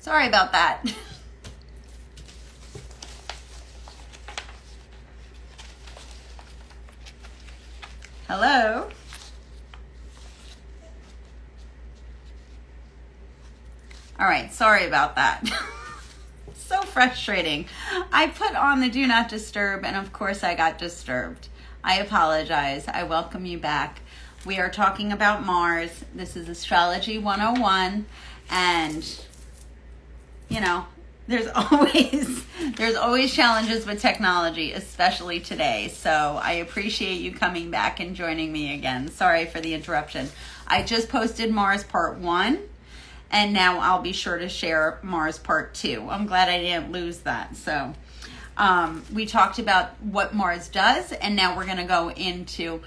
Sorry about that. Hello? All right, sorry about that. So frustrating. I put on the do not disturb, and of course I got disturbed. I apologize. I welcome you back. We are talking about Mars. This is Astrology 101, and you know, there's always challenges with technology, especially today. So I appreciate you coming back and joining me again. Sorry for the interruption. I just posted Mars Part 1, and now I'll be sure to share Mars Part 2. I'm glad I didn't lose that. So we talked about what Mars does, and now we're going to go into...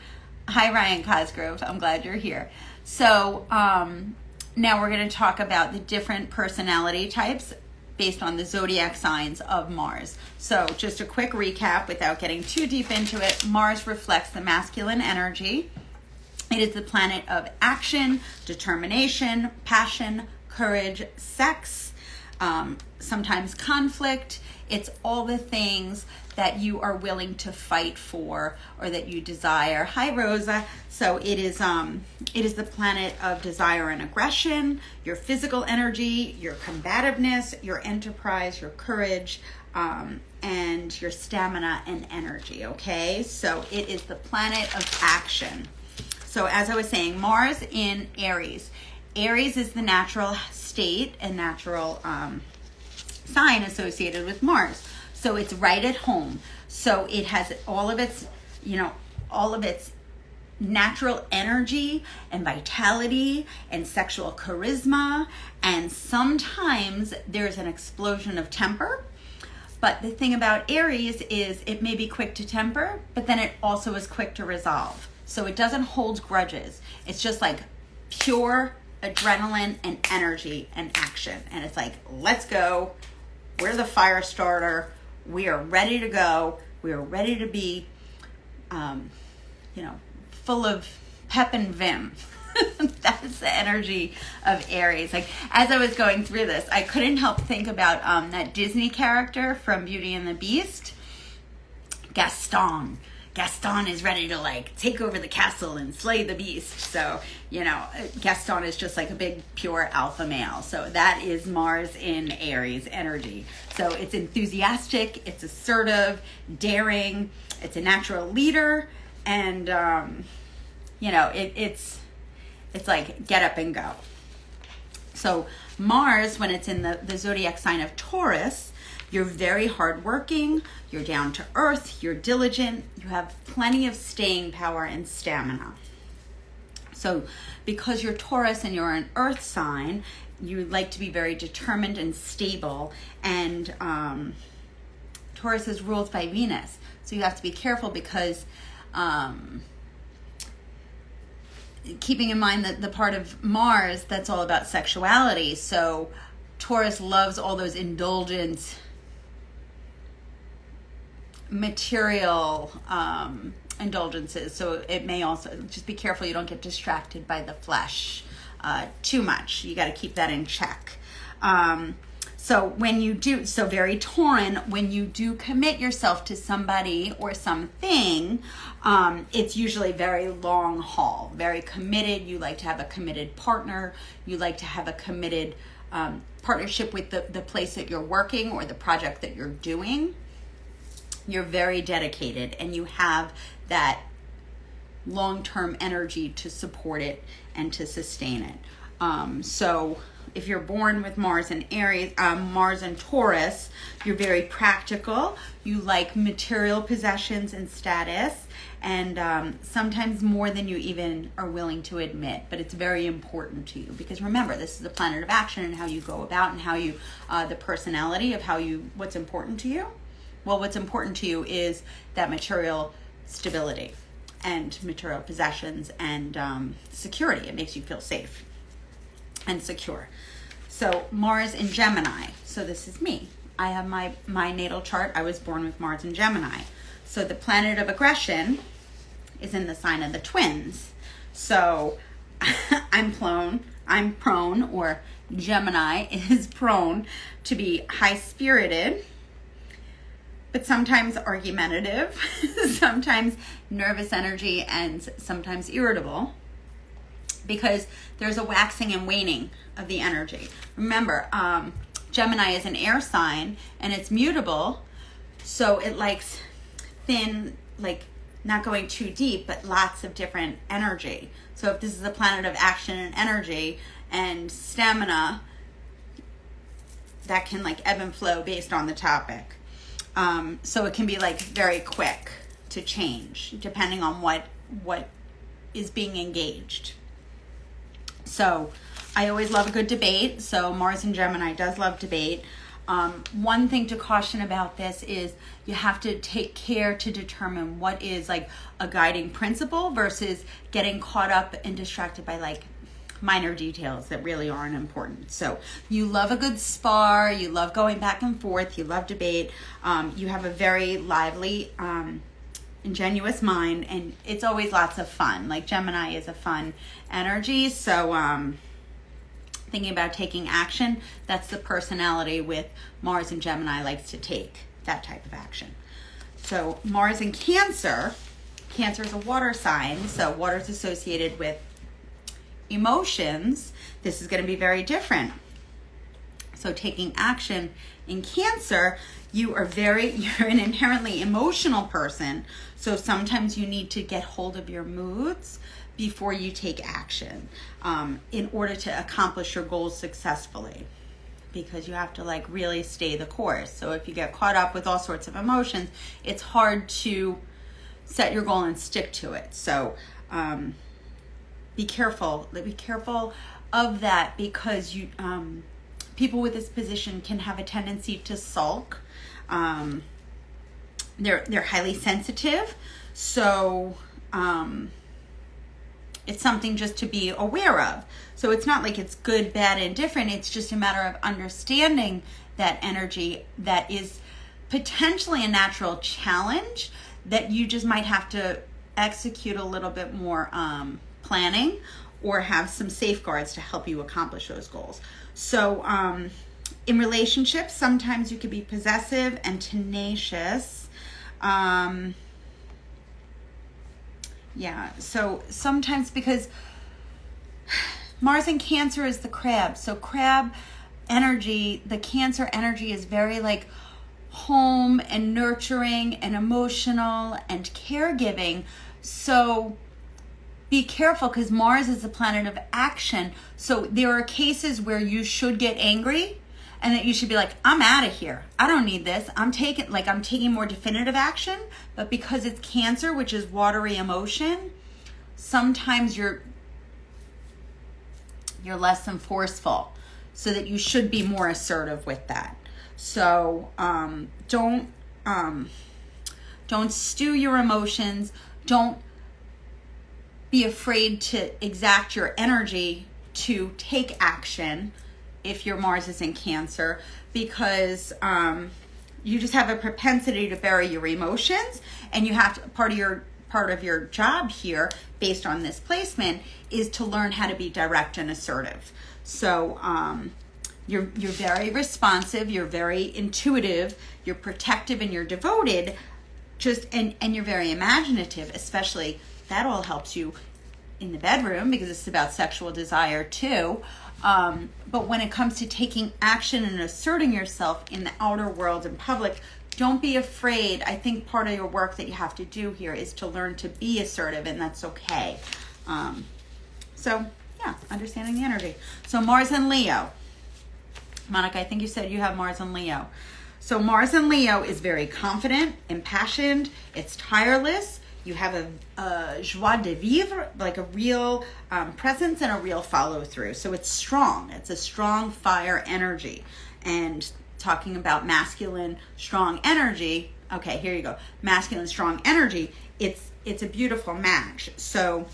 Hi, Ryan Cosgrove. I'm glad you're here. So now we're going to talk about the different personality types based on the zodiac signs of Mars. So just a quick recap without getting too deep into it. Mars reflects the masculine energy. It is the planet of action, determination, passion, courage, sex, sometimes conflict. It's all the things that you are willing to fight for or that you desire. Hi, Rosa. So it is the planet of desire and aggression, your physical energy, your combativeness, your enterprise, your courage, and your stamina and energy, okay? So it is the planet of action. So as I was saying, Mars in Aries. Aries is the natural state and natural sign associated with Mars. So it's right at home. So it has all of its natural energy and vitality and sexual charisma. And sometimes there's an explosion of temper. But the thing about Aries is it may be quick to temper, but then it also is quick to resolve. So it doesn't hold grudges. It's just like pure adrenaline and energy and action. And it's like, let's go. We're the fire starter. We are ready to go. We are ready to be, full of pep and vim. That's the energy of Aries. Like, as I was going through this, I couldn't help think about that Disney character from Beauty and the Beast, Gaston. Gaston is ready to take over the castle and slay the beast. So, Gaston is just like a big pure alpha male. So that is Mars in Aries energy. So it's enthusiastic, it's assertive, daring, it's a natural leader, and it's like get up and go. So Mars, when it's in the zodiac sign of Taurus, you're very hardworking, you're down to earth, you're diligent, you have plenty of staying power and stamina. So because you're Taurus and you're an earth sign, you like to be very determined and stable. And Taurus is ruled by Venus. So you have to be careful because keeping in mind that the part of Mars that's all about sexuality. So Taurus loves all those indulgent material indulgences. So it may also, just be careful you don't get distracted by the flesh too much. You got to keep that in check. So very Tauran, when you do commit yourself to somebody or something, it's usually very long haul, very committed. You like to have a committed partner. You like to have a committed partnership with the place that you're working or the project that you're doing. You're very dedicated and you have that long-term energy to support it and to sustain it. So if you're born with Mars and Aries, Mars and Taurus, you're very practical. You like material possessions and status, and sometimes more than you even are willing to admit. But it's very important to you because remember, this is a planet of action and how you go about and how you, the personality of what's important to you. Well, what's important to you is that material stability and material possessions and security. It makes you feel safe and secure. So Mars in Gemini. So this is me. I have my natal chart. I was born with Mars in Gemini. So the planet of aggression is in the sign of the twins. So I'm prone or Gemini is prone to be high-spirited, but sometimes argumentative, sometimes nervous energy, and sometimes irritable, because there's a waxing and waning of the energy. Remember, Gemini is an air sign, and it's mutable, so it likes thin, like not going too deep, but lots of different energy. So if this is a planet of action and energy and stamina, that can like ebb and flow based on the topic. So it can be like very quick to change depending on what is being engaged. So I always love a good debate. So Mars and Gemini does love debate. One thing to caution about this is you have to take care to determine what is like a guiding principle versus getting caught up and distracted by like minor details that really aren't important. So you love a good spar, you love going back and forth, you love debate, you have a very lively, ingenuous mind, and it's always lots of fun. Like Gemini is a fun energy, so thinking about taking action, that's the personality with Mars and Gemini likes to take that type of action. So Mars in Cancer, Cancer is a water sign, so water is associated with emotions. This is going to be very different. So taking action in Cancer, you're an inherently emotional person, so sometimes you need to get hold of your moods before you take action in order to accomplish your goals successfully, because you have to like really stay the course. So if you get caught up with all sorts of emotions, it's hard to set your goal and stick to it. So be careful of that, because you people with this position can have a tendency to sulk. They're highly sensitive, so it's something just to be aware of. So it's not like it's good, bad, indifferent. It's just a matter of understanding that energy that is potentially a natural challenge that you just might have to execute a little bit more planning or have some safeguards to help you accomplish those goals. So in relationships, sometimes you could be possessive and tenacious. So sometimes, because Mars in Cancer is the crab, so crab energy, the Cancer energy is very like home and nurturing and emotional and caregiving. So be careful, because Mars is a planet of action. So there are cases where you should get angry and that you should be like, I'm out of here. I don't need this. I'm taking more definitive action. But because it's Cancer, which is watery emotion, sometimes you're less than forceful, so that you should be more assertive with that. So don't stew your emotions. Don't be afraid to exact your energy to take action if your Mars is in Cancer, because you just have a propensity to bury your emotions, and you have to, part of your job here based on this placement is to learn how to be direct and assertive. So you're very responsive, you're very intuitive, you're protective, and you're devoted, and you're very imaginative, especially. That all helps you in the bedroom, because it's about sexual desire too. But when it comes to taking action and asserting yourself in the outer world and public, don't be afraid. I think part of your work that you have to do here is to learn to be assertive, and that's okay. Understanding the energy. So Mars and Leo. Monica, I think you said you have Mars and Leo. So Mars and Leo is very confident, impassioned, it's tireless. You have a joie de vivre, like a real presence and a real follow through. So it's strong. It's a strong fire energy. And talking about masculine, strong energy. Okay, here you go. Masculine, strong energy. It's a beautiful match. So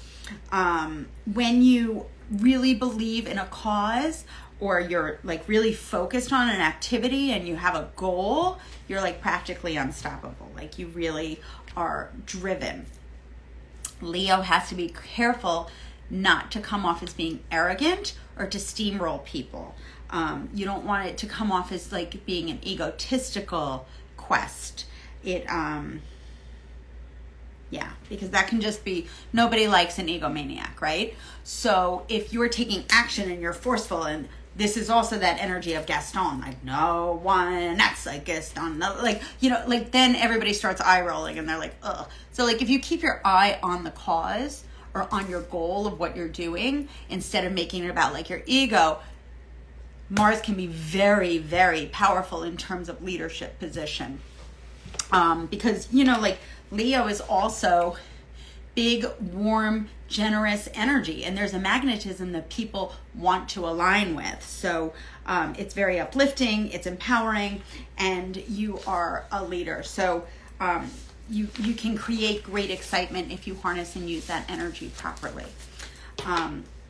when you really believe in a cause, or you're like really focused on an activity and you have a goal, you're like practically unstoppable. Like you really are driven. Leo has to be careful not to come off as being arrogant or to steamroll people. You don't want it to come off as like being an egotistical quest. Because that can just be, nobody likes an egomaniac, right? So if you're taking action and you're forceful, and this is also that energy of Gaston, like no one acts like Gaston, no, like, you know, like then everybody starts eye rolling and they're like, ugh. So like if you keep your eye on the cause or on your goal of what you're doing, instead of making it about like your ego, Mars can be very, very powerful in terms of leadership position. Because, you know, like Leo is also big, warm, generous energy, and there's a magnetism that people want to align with. So it's very uplifting, it's empowering, and you are a leader. So you can create great excitement if you harness and use that energy properly.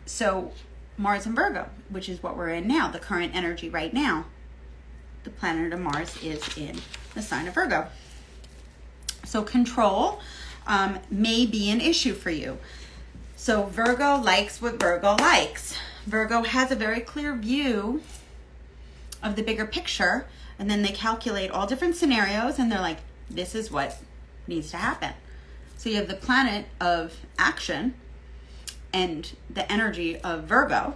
So Mars and Virgo, which is what we're in now, the current energy right now, the planet of Mars is in the sign of Virgo. So control may be an issue for you. So Virgo likes what Virgo likes. Virgo has a very clear view of the bigger picture, and then they calculate all different scenarios, and they're like, this is what needs to happen. So you have the planet of action and the energy of Virgo.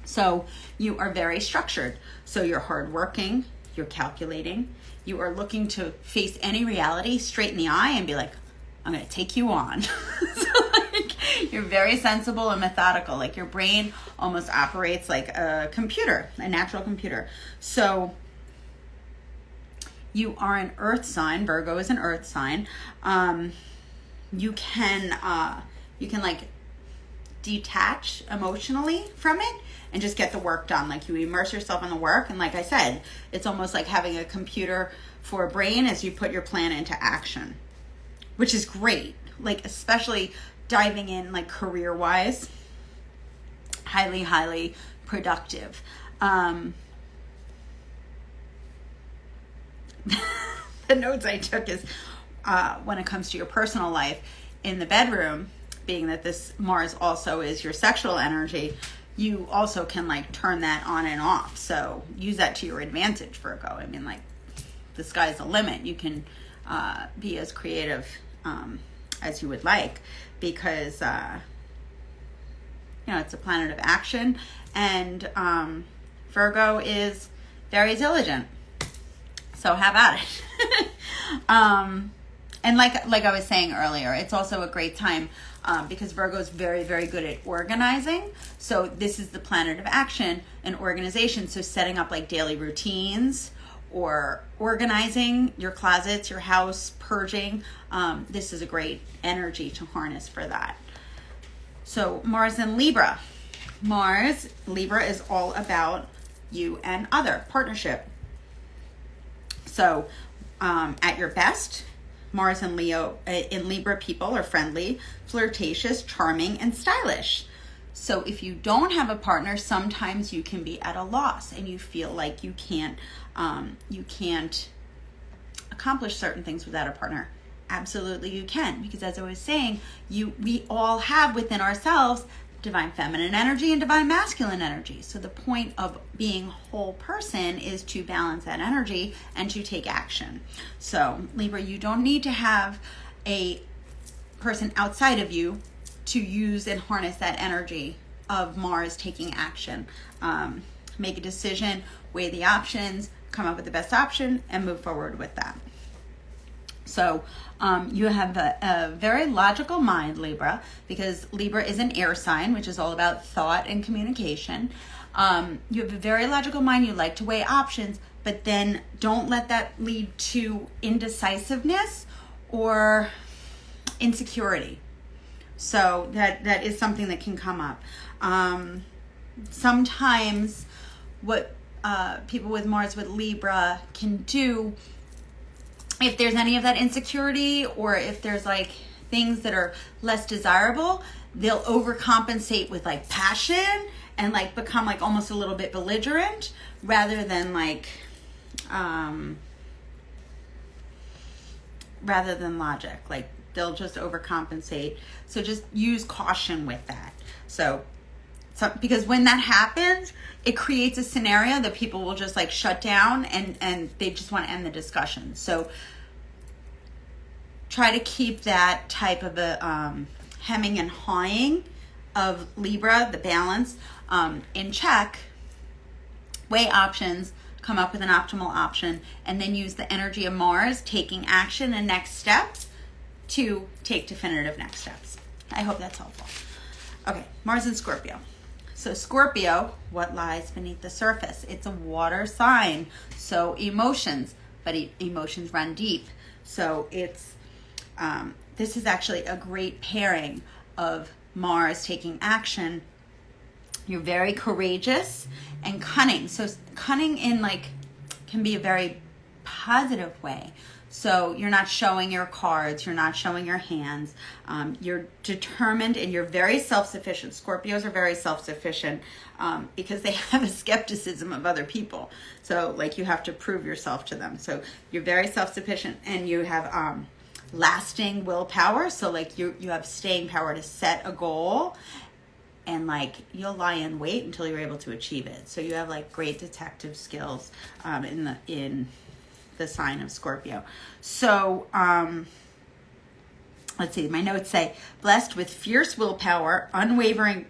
So you are very structured. So you're hardworking, you're calculating, you are looking to face any reality straight in the eye and be like, I'm going to take you on. So like, you're very sensible and methodical. Like your brain almost operates like a computer, a natural computer. So you are an earth sign. Virgo is an earth sign. You can like detach emotionally from it and just get the work done. Like you immerse yourself in the work, and like I said, it's almost like having a computer for a brain as you put your plan into action, which is great. Like especially diving in like career wise, highly productive. The notes I took is when it comes to your personal life in the bedroom, being that this Mars also is your sexual energy, you also can like turn that on and off. So use that to your advantage, Virgo. I mean, like the sky's the limit. You can be as creative as you would like, because it's a planet of action, and Virgo is very diligent. So have at it. And like I was saying earlier, it's also a great time because Virgo is very, very good at organizing. So this is the planet of action and organization. So setting up like daily routines or organizing your closets, your house, purging. This is a great energy to harness for that. So Mars in Libra. Libra is all about you and other, partnership. So at your best, Mars and Leo in Libra people are friendly, flirtatious, charming, and stylish. So if you don't have a partner, sometimes you can be at a loss and you feel like you can't accomplish certain things without a partner. Absolutely you can, because as I was saying, we all have within ourselves divine feminine energy and divine masculine energy. So the point of being a whole person is to balance that energy and to take action. So Libra, you don't need to have a person outside of you to use and harness that energy of Mars taking action. Make a decision, weigh the options, come up with the best option, and move forward with that. So you have a very logical mind, Libra, because Libra is an air sign, which is all about thought and communication. You have a very logical mind. You like to weigh options, but then don't let that lead to indecisiveness or insecurity. So that is something that can come up. Sometimes what people with Mars with Libra can do, if there's any of that insecurity, or if there's like things that are less desirable, they'll overcompensate with like passion and like become like almost a little bit belligerent rather than logic. Like they'll just overcompensate. So just use caution with that. So because when that happens, it creates a scenario that people will just like shut down and they just want to end the discussion. So try to keep that type of a hemming and hawing of Libra, the balance, in check. Weigh options, come up with an optimal option, and then use the energy of Mars, taking action and next steps, to take definitive next steps. I hope that's helpful. Okay, Mars and Scorpio. So Scorpio, what lies beneath the surface? It's a water sign, so emotions, but emotions run deep. So it's this is actually a great pairing of Mars taking action. You're very courageous and cunning. So cunning in like can be a very positive way. So you're not showing your cards, you're not showing your hands. You're determined and you're very self-sufficient. Scorpios are very self-sufficient because they have a skepticism of other people. So like you have to prove yourself to them. So you're very self-sufficient and you have lasting willpower. So like you have staying power to set a goal, and like you'll lie in wait until you're able to achieve it. So you have like great detective skills in the sign of Scorpio. So let's see, my notes say, blessed with fierce willpower, unwavering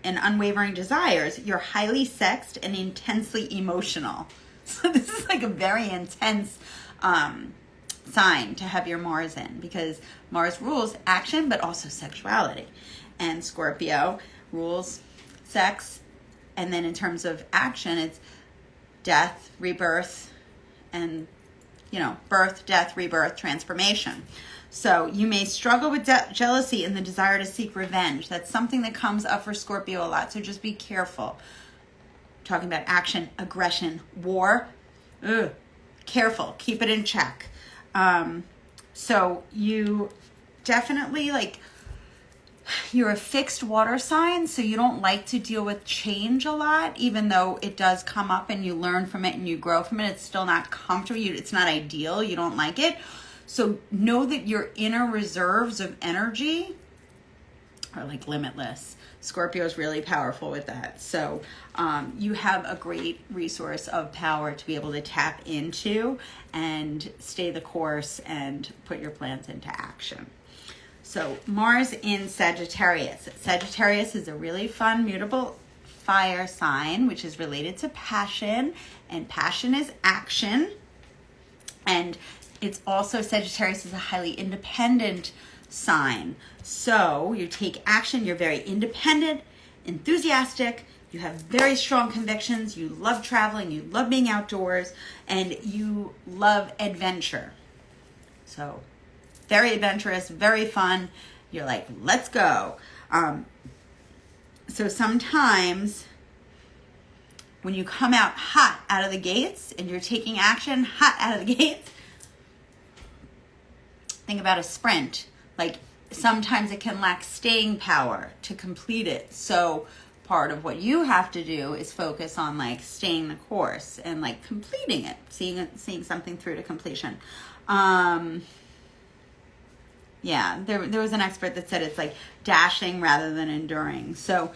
desires, you're highly sexed and intensely emotional. So this is like a very intense sign to have your Mars in, because Mars rules action but also sexuality, and Scorpio rules sex, and then in terms of action it's death, rebirth, and birth, death, rebirth, transformation. So you may struggle with jealousy and the desire to seek revenge. That's something that comes up for Scorpio a lot, so just be careful. Talking about action, aggression, war, careful, keep it in check. So you definitely you're a fixed water sign, so you don't like to deal with change a lot, even though it does come up and you learn from it and you grow from it. It's still not comfortable. It's not ideal. You don't like it. So know that your inner reserves of energy are like limitless. Scorpio is really powerful with that. So you have a great resource of power to be able to tap into and stay the course and put your plans into action. So Mars in Sagittarius. Sagittarius is a really fun, mutable fire sign, which is related to passion, and passion is action. And it's also, Sagittarius is a highly independent sign. So you take action, you're very independent, enthusiastic, you have very strong convictions, you love traveling, you love being outdoors, and you love adventure. So very adventurous, very fun. You're like, let's go. So sometimes when you come out hot out of the gates and you're taking action hot out of the gates, think about a sprint. Like sometimes it can lack staying power to complete it. So part of what you have to do is focus on staying the course and completing it, seeing something through to completion. Yeah, there was an expert that said it's dashing rather than enduring. So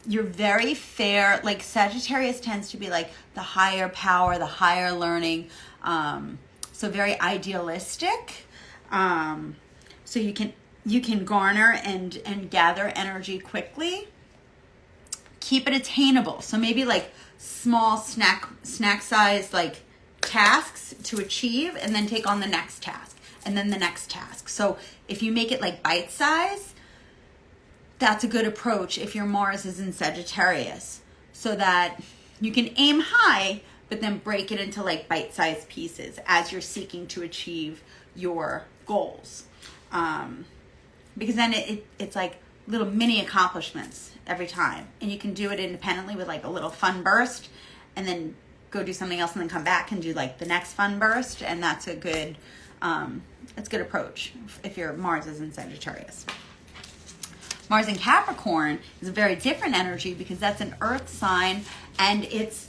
you're very fair. Sagittarius tends to be the higher power, the higher learning. So very idealistic. So you can garner and gather energy quickly. Keep it attainable. So maybe small snack size tasks to achieve, and then take on the next task. And then the next task. So if you make it bite size, that's a good approach if your Mars is in Sagittarius, so that you can aim high, but then break it into bite sized pieces as you're seeking to achieve your goals. Because then it's little mini accomplishments every time, and you can do it independently with a little fun burst, and then go do something else, and then come back and do the next fun burst, and that's a good approach if your Mars is in Sagittarius. Mars in Capricorn is a very different energy, because that's an earth sign, and it's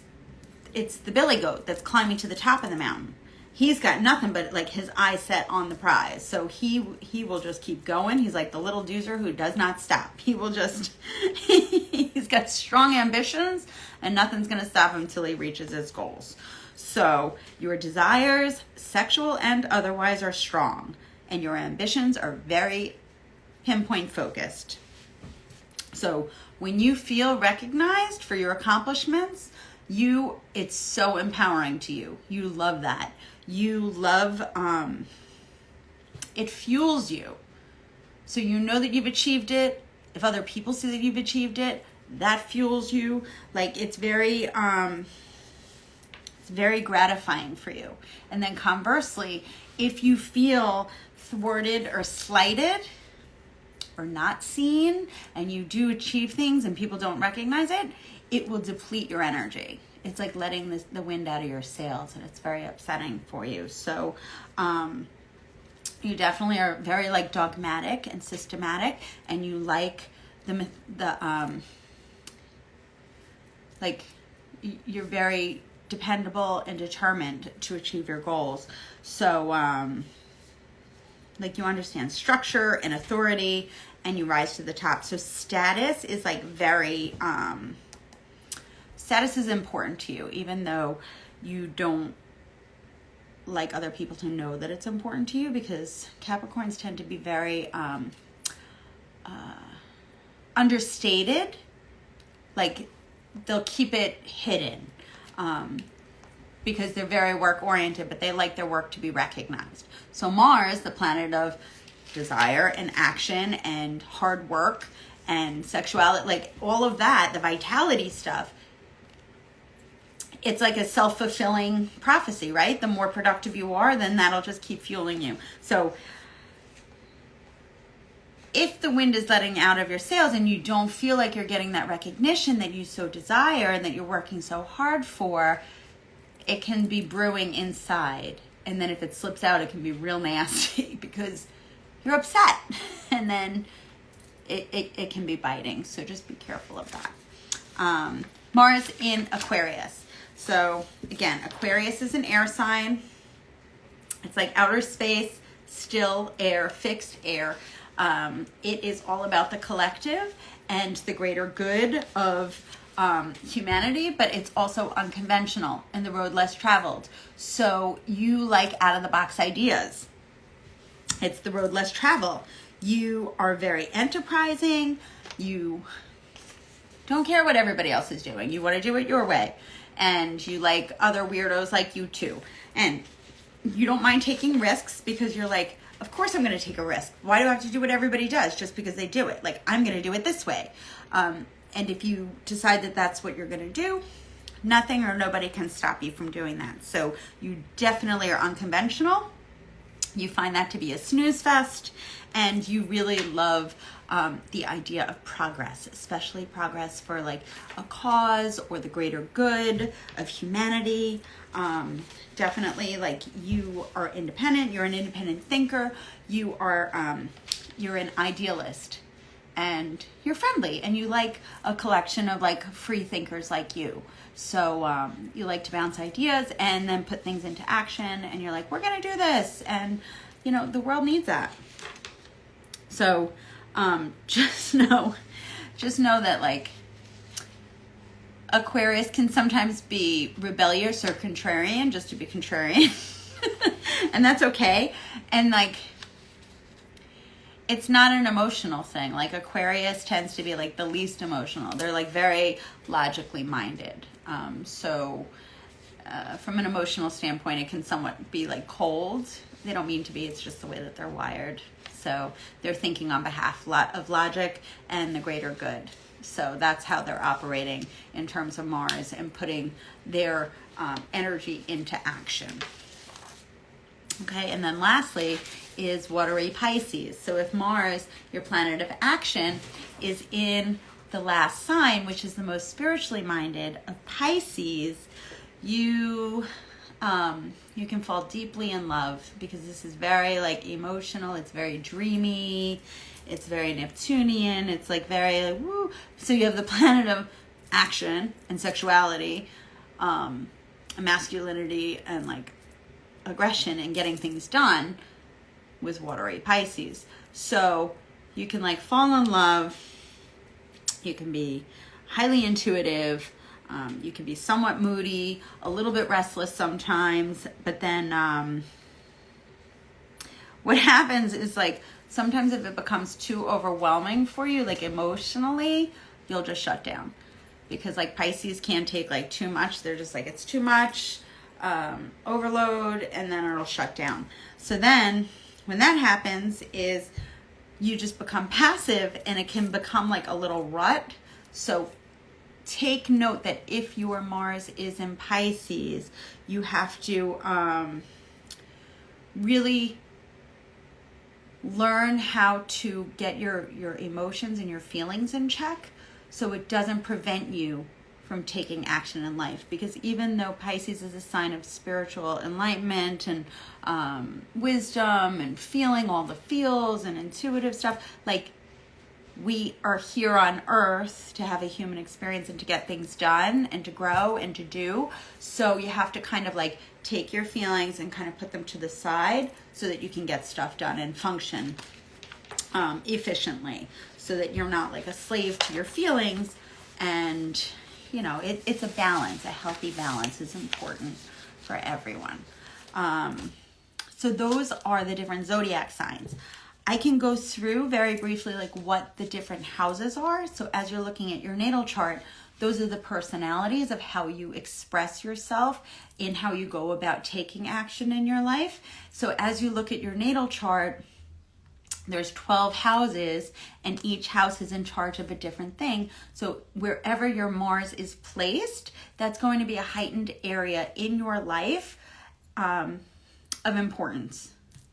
the billy goat that's climbing to the top of the mountain. he's got nothing but like his eyes set on the prize. So he will just keep going. He's like the little doozer who does not stop. He will just, he's got strong ambitions and nothing's going to stop him till he reaches his goals. So your desires, sexual and otherwise, are strong, and your ambitions are very pinpoint focused. So when you feel recognized for your accomplishments, it's so empowering to you. You love that. You love, it fuels you. So you know that you've achieved it. If other people see that you've achieved it, that fuels you. Like it's very gratifying for you. And then conversely, if you feel thwarted or slighted or not seen, and you do achieve things and people don't recognize it, it will deplete your energy. It's like letting the wind out of your sails, and it's very upsetting for you. So you definitely are very like dogmatic and systematic, and you like like you're very dependable and determined to achieve your goals. So like you understand structure and authority, and you rise to the top. So status is like very status is important to you, even though you don't like other people to know that it's important to you, because Capricorns tend to be very understated. Like they'll keep it hidden because they're very work oriented, but they like their work to be recognized. So Mars, the planet of desire and action and hard work and sexuality, like all of that, the vitality stuff, it's like a self-fulfilling prophecy, right? The more productive you are, then that'll just keep fueling you. So if the wind is letting out of your sails and you don't feel like you're getting that recognition that you so desire and that you're working so hard for, it can be brewing inside. And then if it slips out, it can be real nasty because you're upset. And then it can be biting. So just be careful of that. Mars in Aquarius. So again, Aquarius is an air sign. It's like outer space, still air, fixed air. It is all about the collective and the greater good of humanity, but it's also unconventional and the road less traveled. So you like out of the box ideas. It's the road less traveled. You are very enterprising. You don't care what everybody else is doing. You want to do it your way. And you like other weirdos like you too. And you don't mind taking risks because you're like, of course I'm going to take a risk. Why do I have to do what everybody does just because they do it? Like, I'm going to do it this way. And if you decide that that's what you're going to do, nothing or nobody can stop you from doing that. So you definitely are unconventional. You find that to be a snooze fest, and you really love the idea of progress, especially progress for like a cause or the greater good of humanity. Definitely, like, you are independent. You're an independent thinker. You are you're an idealist, and you're friendly, and you like a collection of like free thinkers like you. So you like to bounce ideas and then put things into action, and you're like, we're gonna do this, and you know the world needs that. So just know that like Aquarius can sometimes be rebellious or contrarian, just to be contrarian. And that's okay. And like, it's not an emotional thing. Like Aquarius tends to be like the least emotional. They're like very logically minded. So from an emotional standpoint, it can somewhat be like cold. They don't mean to be, it's just the way that they're wired. So they're thinking on behalf of logic and the greater good. So that's how they're operating in terms of Mars and putting their energy into action. Okay, and then lastly is watery Pisces. So if Mars, your planet of action, is in the last sign, which is the most spiritually minded of Pisces, you can fall deeply in love, because this is very like emotional. It's very dreamy. It's very Neptunian. It's like very like, woo. So you have the planet of action and sexuality, masculinity, and like aggression and getting things done was watery Pisces. So you can like fall in love, you can be highly intuitive, you can be somewhat moody, a little bit restless sometimes, but then what happens is like sometimes if it becomes too overwhelming for you, like emotionally, you'll just shut down. Because like Pisces can take like too much. They're just like, it's too much, overload, and then it'll shut down. So then when that happens is you just become passive and it can become like a little rut. So take note that if your Mars is in Pisces, you have to really learn how to get your emotions and your feelings in check, so it doesn't prevent you from taking action in life. Because even though Pisces is a sign of spiritual enlightenment and wisdom and feeling all the feels and intuitive stuff, like we are here on earth to have a human experience and to get things done and to grow and to do. So you have to kind of like take your feelings and kind of put them to the side so that you can get stuff done and function efficiently, so that you're not like a slave to your feelings. And you know, it's a balance. A healthy balance is important for everyone. So those are the different zodiac signs. I can go through very briefly like what the different houses are. So as you're looking at your natal chart, those are the personalities of how you express yourself in how you go about taking action in your life. So as you look at your natal chart, there's 12 houses and each house is in charge of a different thing. So wherever your Mars is placed, that's going to be a heightened area in your life of importance.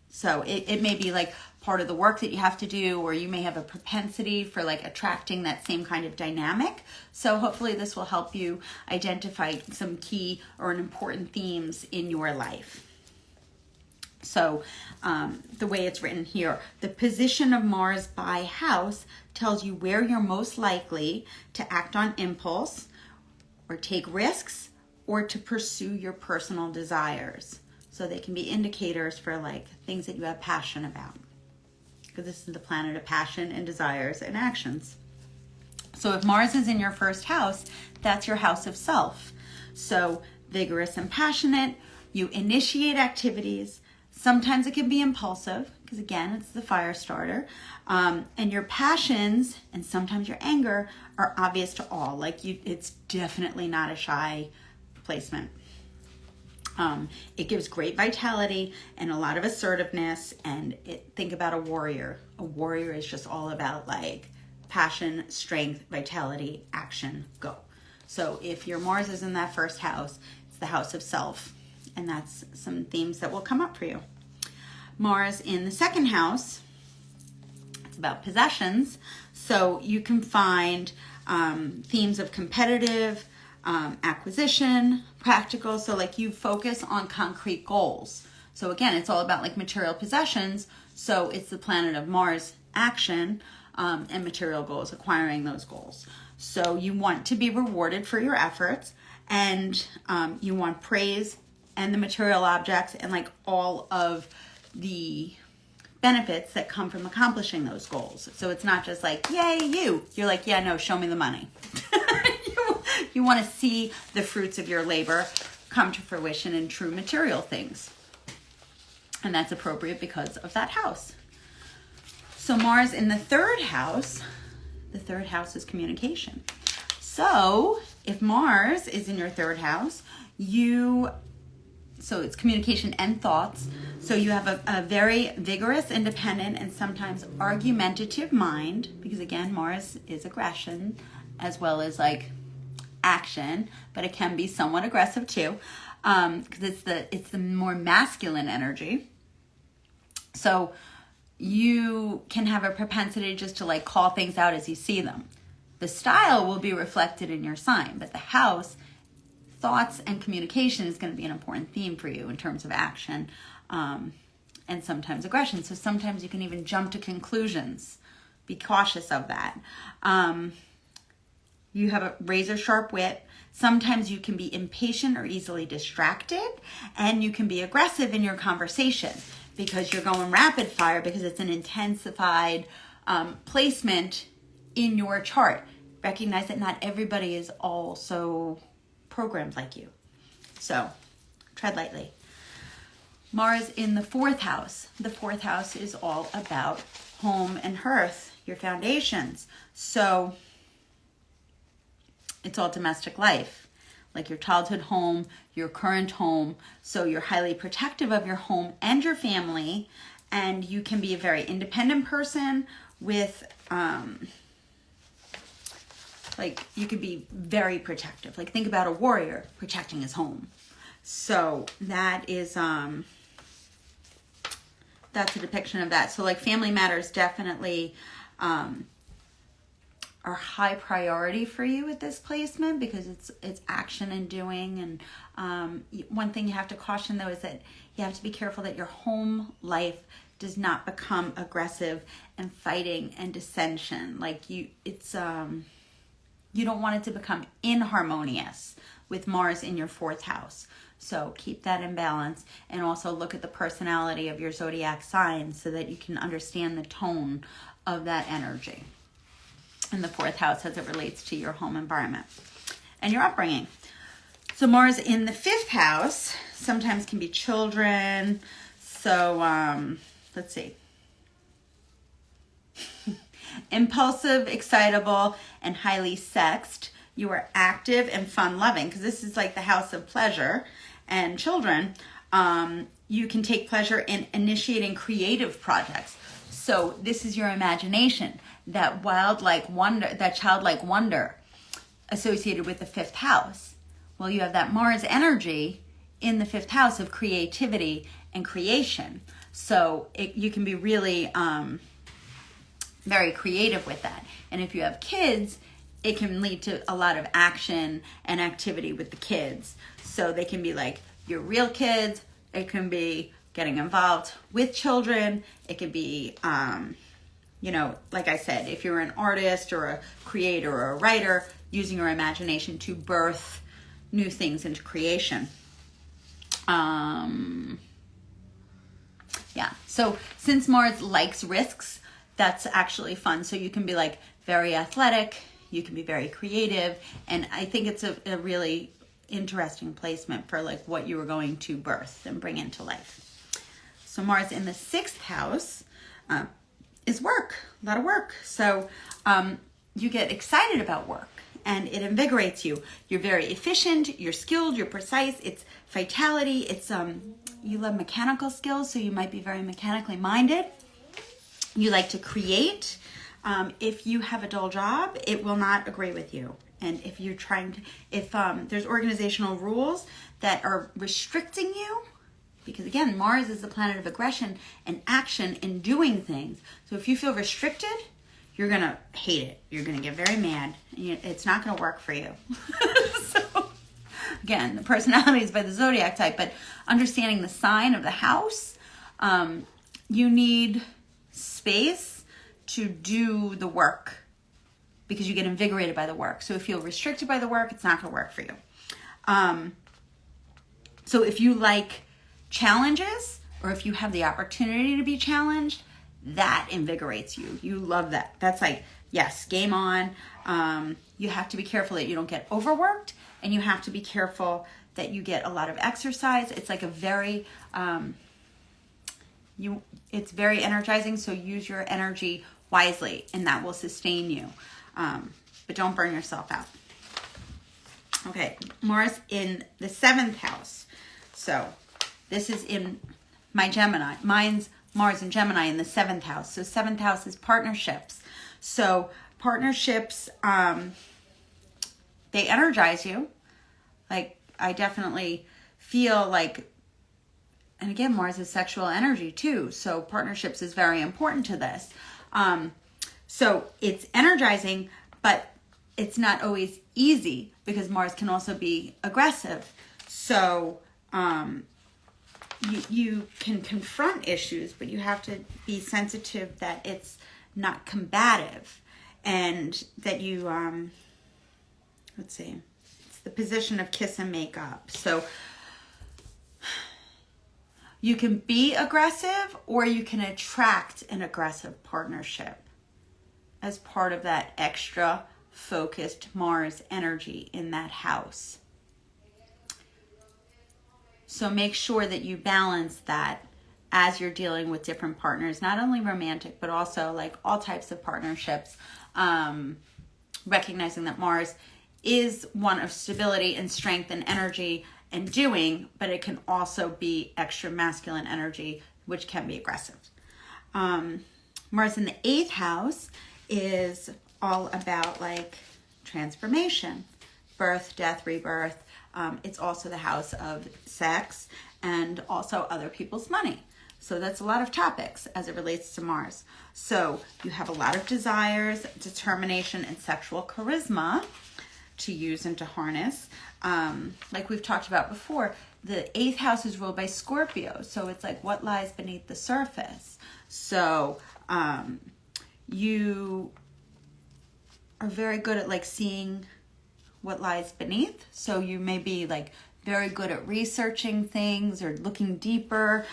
So it may be like part of the work that you have to do, or you may have a propensity for like attracting that same kind of dynamic. So hopefully this will help you identify some key or important themes in your life. So the way it's written here, the position of Mars by house tells you where you're most likely to act on impulse or take risks or to pursue your personal desires. So they can be indicators for like things that you have passion about, because this is the planet of passion and desires and actions. So if Mars is in your first house, that's your house of self. So vigorous and passionate, you initiate activities. Sometimes it can be impulsive, because again, it's the fire starter. And your passions and sometimes your anger are obvious to all. Like it's definitely not a shy placement. It gives great vitality and a lot of assertiveness. And think about a warrior. A warrior is just all about like passion, strength, vitality, action, go. So if your Mars is in that first house, it's the house of self. And that's some themes that will come up for you. Mars in the second house, it's about possessions. So you can find themes of competitive, acquisition, practical. So like you focus on concrete goals. So again, it's all about like material possessions. So it's the planet of Mars action and material goals, acquiring those goals. So you want to be rewarded for your efforts, and you want praise and the material objects and like all of the benefits that come from accomplishing those goals. So it's not just like, yay, you're like, yeah, no, show me the money. You want to see the fruits of your labor come to fruition in true material things. And that's appropriate because of that house. So Mars in the third house is communication. So if Mars is in your third house, so it's communication and thoughts. So you have a very vigorous, independent, and sometimes argumentative mind, because again, Mars is aggression as well as like action, but it can be somewhat aggressive too, because it's the more masculine energy. So you can have a propensity just to like call things out as you see them. The style will be reflected in your sign, but the house, thoughts and communication is going to be an important theme for you in terms of action and sometimes aggression. So sometimes you can even jump to conclusions. Be cautious of that. You have a razor sharp wit. Sometimes you can be impatient or easily distracted, and you can be aggressive in your conversation because you're going rapid fire because it's an intensified placement in your chart. Recognize that not everybody is also programmed like you. So tread lightly. Mars in the 4th house. The 4th house is all about home and hearth, your foundations. So it's all domestic life, like your childhood home, your current home. So you're highly protective of your home and your family, and you can be a very independent person with, like, you could be very protective. Like, think about a warrior protecting his home. So that is, that's a depiction of that. So, like, family matters definitely are high priority for you at this placement because it's action and doing. And one thing you have to caution, though, is that you have to be careful that your home life does not become aggressive and fighting and dissension. Like, you don't want it to become inharmonious with Mars in your 4th house. So keep that in balance, and also look at the personality of your zodiac sign so that you can understand the tone of that energy in the 4th house as it relates to your home environment and your upbringing. So Mars in the 5th house sometimes can be children. So let's see. Impulsive, excitable, and highly sexed. You are active and fun-loving, because this is like the house of pleasure and children. You can take pleasure in initiating creative projects. So this is your imagination, that childlike wonder associated with the 5th house. Well, you have that Mars energy in the 5th house of creativity and creation. So you can be really very creative with that. And if you have kids, it can lead to a lot of action and activity with the kids. So they can be like your real kids. It can be getting involved with children. It could be, like I said, if you're an artist or a creator or a writer, using your imagination to birth new things into creation. So since Mars likes risks, that's actually fun. So you can be like very athletic, you can be very creative, and I think it's a really interesting placement for like what you are going to birth and bring into life. So Mars in the 6th house is work, a lot of work. So you get excited about work and it invigorates you. You're very efficient, you're skilled, you're precise, it's vitality, it's you love mechanical skills, so you might be very mechanically minded. You like to create. If you have a dull job, it will not agree with you. And if you're if there's organizational rules that are restricting you, because again, Mars is the planet of aggression and action and doing things. So if you feel restricted, you're going to hate it. You're going to get very mad. It's not going to work for you. So again, the personality is by the zodiac type, but understanding the sign of the house, you need space to do the work because you get invigorated by the work. So if you're restricted by the work, it's not going to work for you. So if you like challenges, or if you have the opportunity to be challenged, that invigorates you. You love that. That's like, yes, game on. You have to be careful that you don't get overworked, and you have to be careful that you get a lot of exercise. It's like a very, it's very energizing, so use your energy wisely, and that will sustain you. But don't burn yourself out. Okay, Mars in the 7th house. So this is in my Gemini. Mine's Mars and Gemini in the 7th house. So 7th house is partnerships. So partnerships, they energize you. Like, I definitely feel like, and again, Mars is sexual energy too. So partnerships is very important to this. So it's energizing, but it's not always easy because Mars can also be aggressive. So you can confront issues, but you have to be sensitive that it's not combative, and that you, the position of kiss and make up. So you can be aggressive, or you can attract an aggressive partnership as part of that extra focused Mars energy in that house. So make sure that you balance that as you're dealing with different partners, not only romantic, but also like all types of partnerships. Recognizing that Mars is one of stability and strength and energy and doing, but it can also be extra masculine energy, which can be aggressive. Mars in the 8th house is all about like transformation, birth, death, rebirth. It's also the house of sex and also other people's money. So that's a lot of topics as it relates to Mars. So you have a lot of desires, determination, and sexual charisma to use and to harness. Like we've talked about before, the 8th house is ruled by Scorpio. So it's like what lies beneath the surface. So you are very good at like seeing what lies beneath. So you may be like very good at researching things or looking deeper,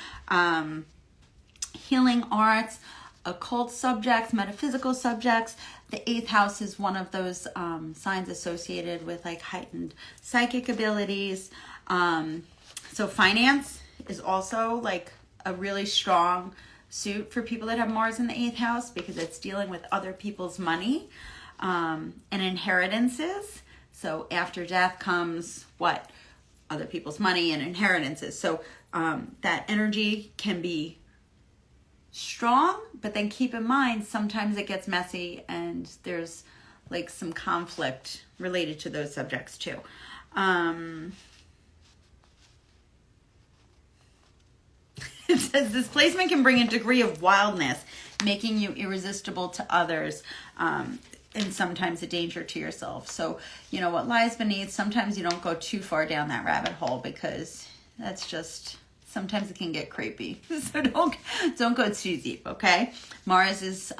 healing arts, occult subjects, metaphysical subjects. The 8th house is one of those signs associated with like heightened psychic abilities. So finance is also like a really strong suit for people that have Mars in the 8th house, because it's dealing with other people's money and inheritances. So after death comes what? Other people's money and inheritances. So that energy can be strong, but then keep in mind sometimes it gets messy and there's like some conflict related to those subjects too. It says this placement can bring a degree of wildness, making you irresistible to others, and sometimes a danger to yourself. So, you know, what lies beneath, sometimes you don't go too far down that rabbit hole, because that's just, sometimes it can get creepy. So don't go too deep, okay? Mars is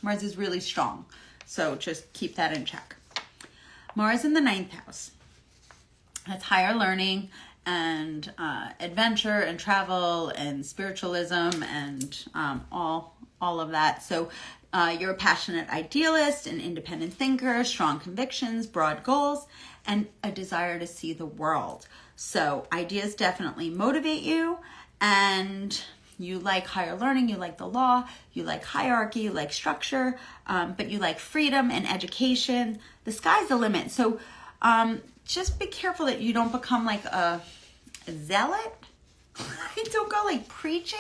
really strong. So just keep that in check. Mars in the 9th house. That's higher learning and adventure and travel and spiritualism and all of that. So you're a passionate idealist, an independent thinker, strong convictions, broad goals, and a desire to see the world. So ideas definitely motivate you, and you like higher learning, you like the law, you like hierarchy, you like structure, but you like freedom and education. The sky's the limit. So just be careful that you don't become like a zealot. Don't go like preaching.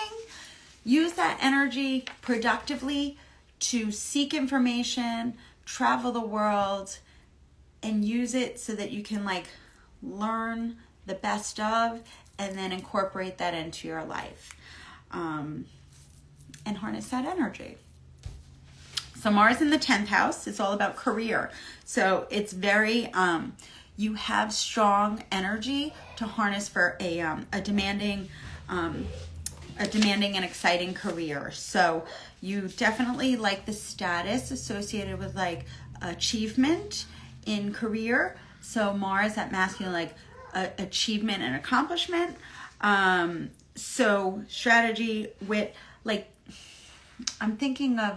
Use that energy productively to seek information, travel the world, and use it so that you can like learn the best of and then incorporate that into your life, and harness that energy. So Mars in the 10th house is all about career. So it's very, you have strong energy to harness for a demanding and exciting career. So you definitely like the status associated with like achievement in career. So Mars, that masculine, like achievement and accomplishment. So strategy, wit, like I'm thinking of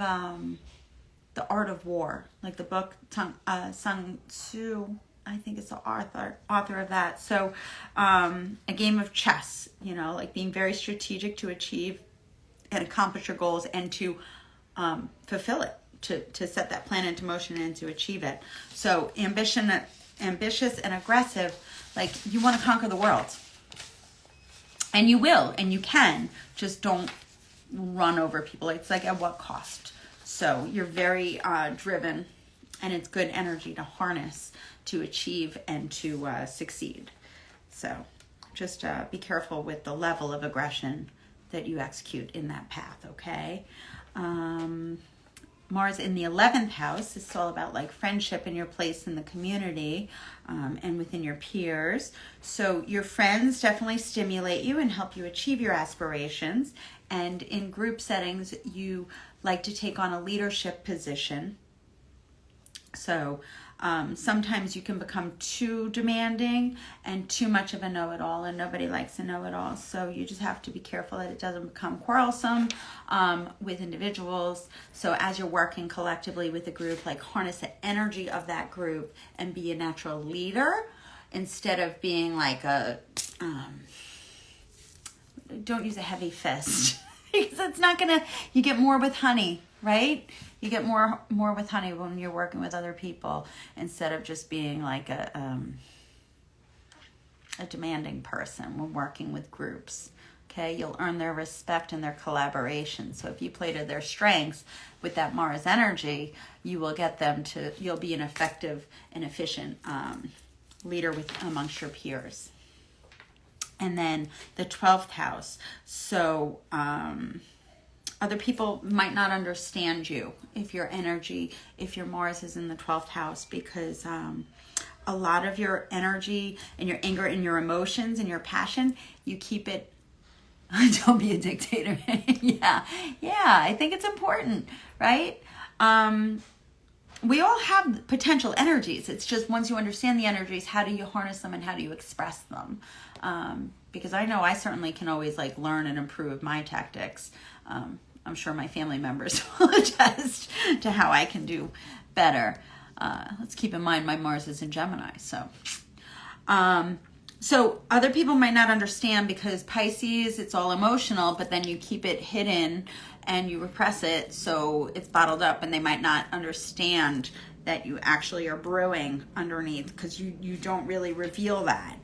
The Art of War, like the book Sun Tzu. I think it's the author of that. So a game of chess, you know, like being very strategic to achieve and accomplish your goals and to fulfill it, to set that plan into motion and to achieve it. So ambitious and aggressive, like you want to conquer the world. And you will, and you can, just don't run over people. It's like at what cost? So you're very driven, and it's good energy to harness to achieve and to succeed. So just be careful with the level of aggression that you execute in that path, okay? Mars in the 11th house is all about like friendship and your place in the community and within your peers. So your friends definitely stimulate you and help you achieve your aspirations. And in group settings, you like to take on a leadership position. So Sometimes you can become too demanding and too much of a know-it-all, and nobody likes a know-it-all. So you just have to be careful that it doesn't become quarrelsome with individuals. So as you're working collectively with a group, like harness the energy of that group and be a natural leader instead of being like a, don't use a heavy fist because it's not gonna, you get more with honey, right? You get more with honey when you're working with other people instead of just being like a demanding person when working with groups. Okay, you'll earn their respect and their collaboration. So if you play to their strengths with that Mars energy, you will get them to, you'll be an effective and efficient leader amongst your peers. And then the 12th house. So other people might not understand you if your Mars is in the 12th house, because a lot of your energy and your anger and your emotions and your passion, you keep it, don't be a dictator. Yeah, I think it's important, right? We all have potential energies. It's just once you understand the energies, how do you harness them and how do you express them? Because I know I certainly can always like learn and improve my tactics. I'm sure my family members will attest to how I can do better. Let's keep in mind my Mars is in Gemini. So other people might not understand because Pisces, it's all emotional, but then you keep it hidden and you repress it, so it's bottled up, and they might not understand that you actually are brewing underneath because you don't really reveal that.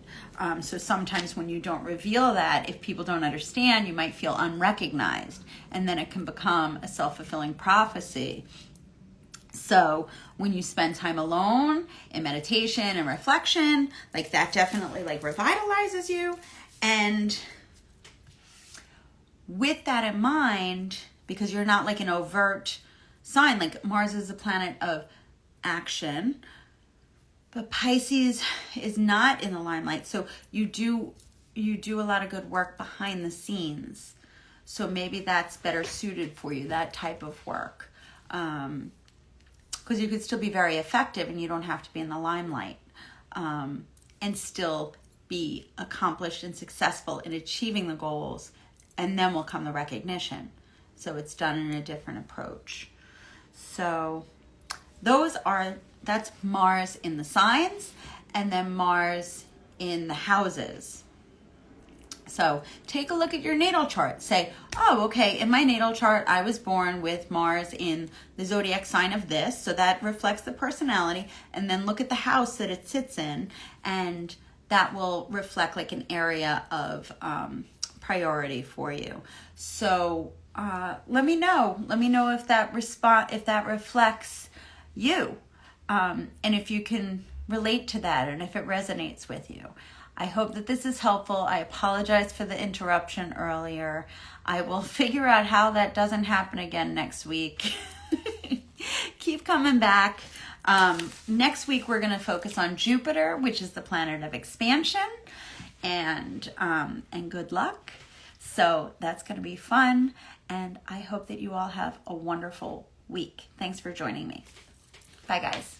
So sometimes when you don't reveal that, if people don't understand, you might feel unrecognized, and then it can become a self-fulfilling prophecy. So when you spend time alone in meditation and reflection, like that definitely like revitalizes you. And with that in mind, because you're not like an overt sign, like Mars is a planet of action, but Pisces is not in the limelight. So you do a lot of good work behind the scenes. So maybe that's better suited for you, that type of work. Because you could still be very effective and you don't have to be in the limelight, and still be accomplished and successful in achieving the goals, and then will come the recognition. So it's done in a different approach. So that's Mars in the signs, and then Mars in the houses. So take a look at your natal chart. Say, oh, okay, in my natal chart, I was born with Mars in the zodiac sign of this. So that reflects the personality. And then look at the house that it sits in. And that will reflect like an area of priority for you. So let me know. Let me know if that reflects you. And if you can relate to that and if it resonates with you. I hope that this is helpful. I apologize for the interruption earlier. I will figure out how that doesn't happen again next week. Keep coming back. Next week, we're going to focus on Jupiter, which is the planet of expansion, and good luck. So that's going to be fun. And I hope that you all have a wonderful week. Thanks for joining me. Bye, guys.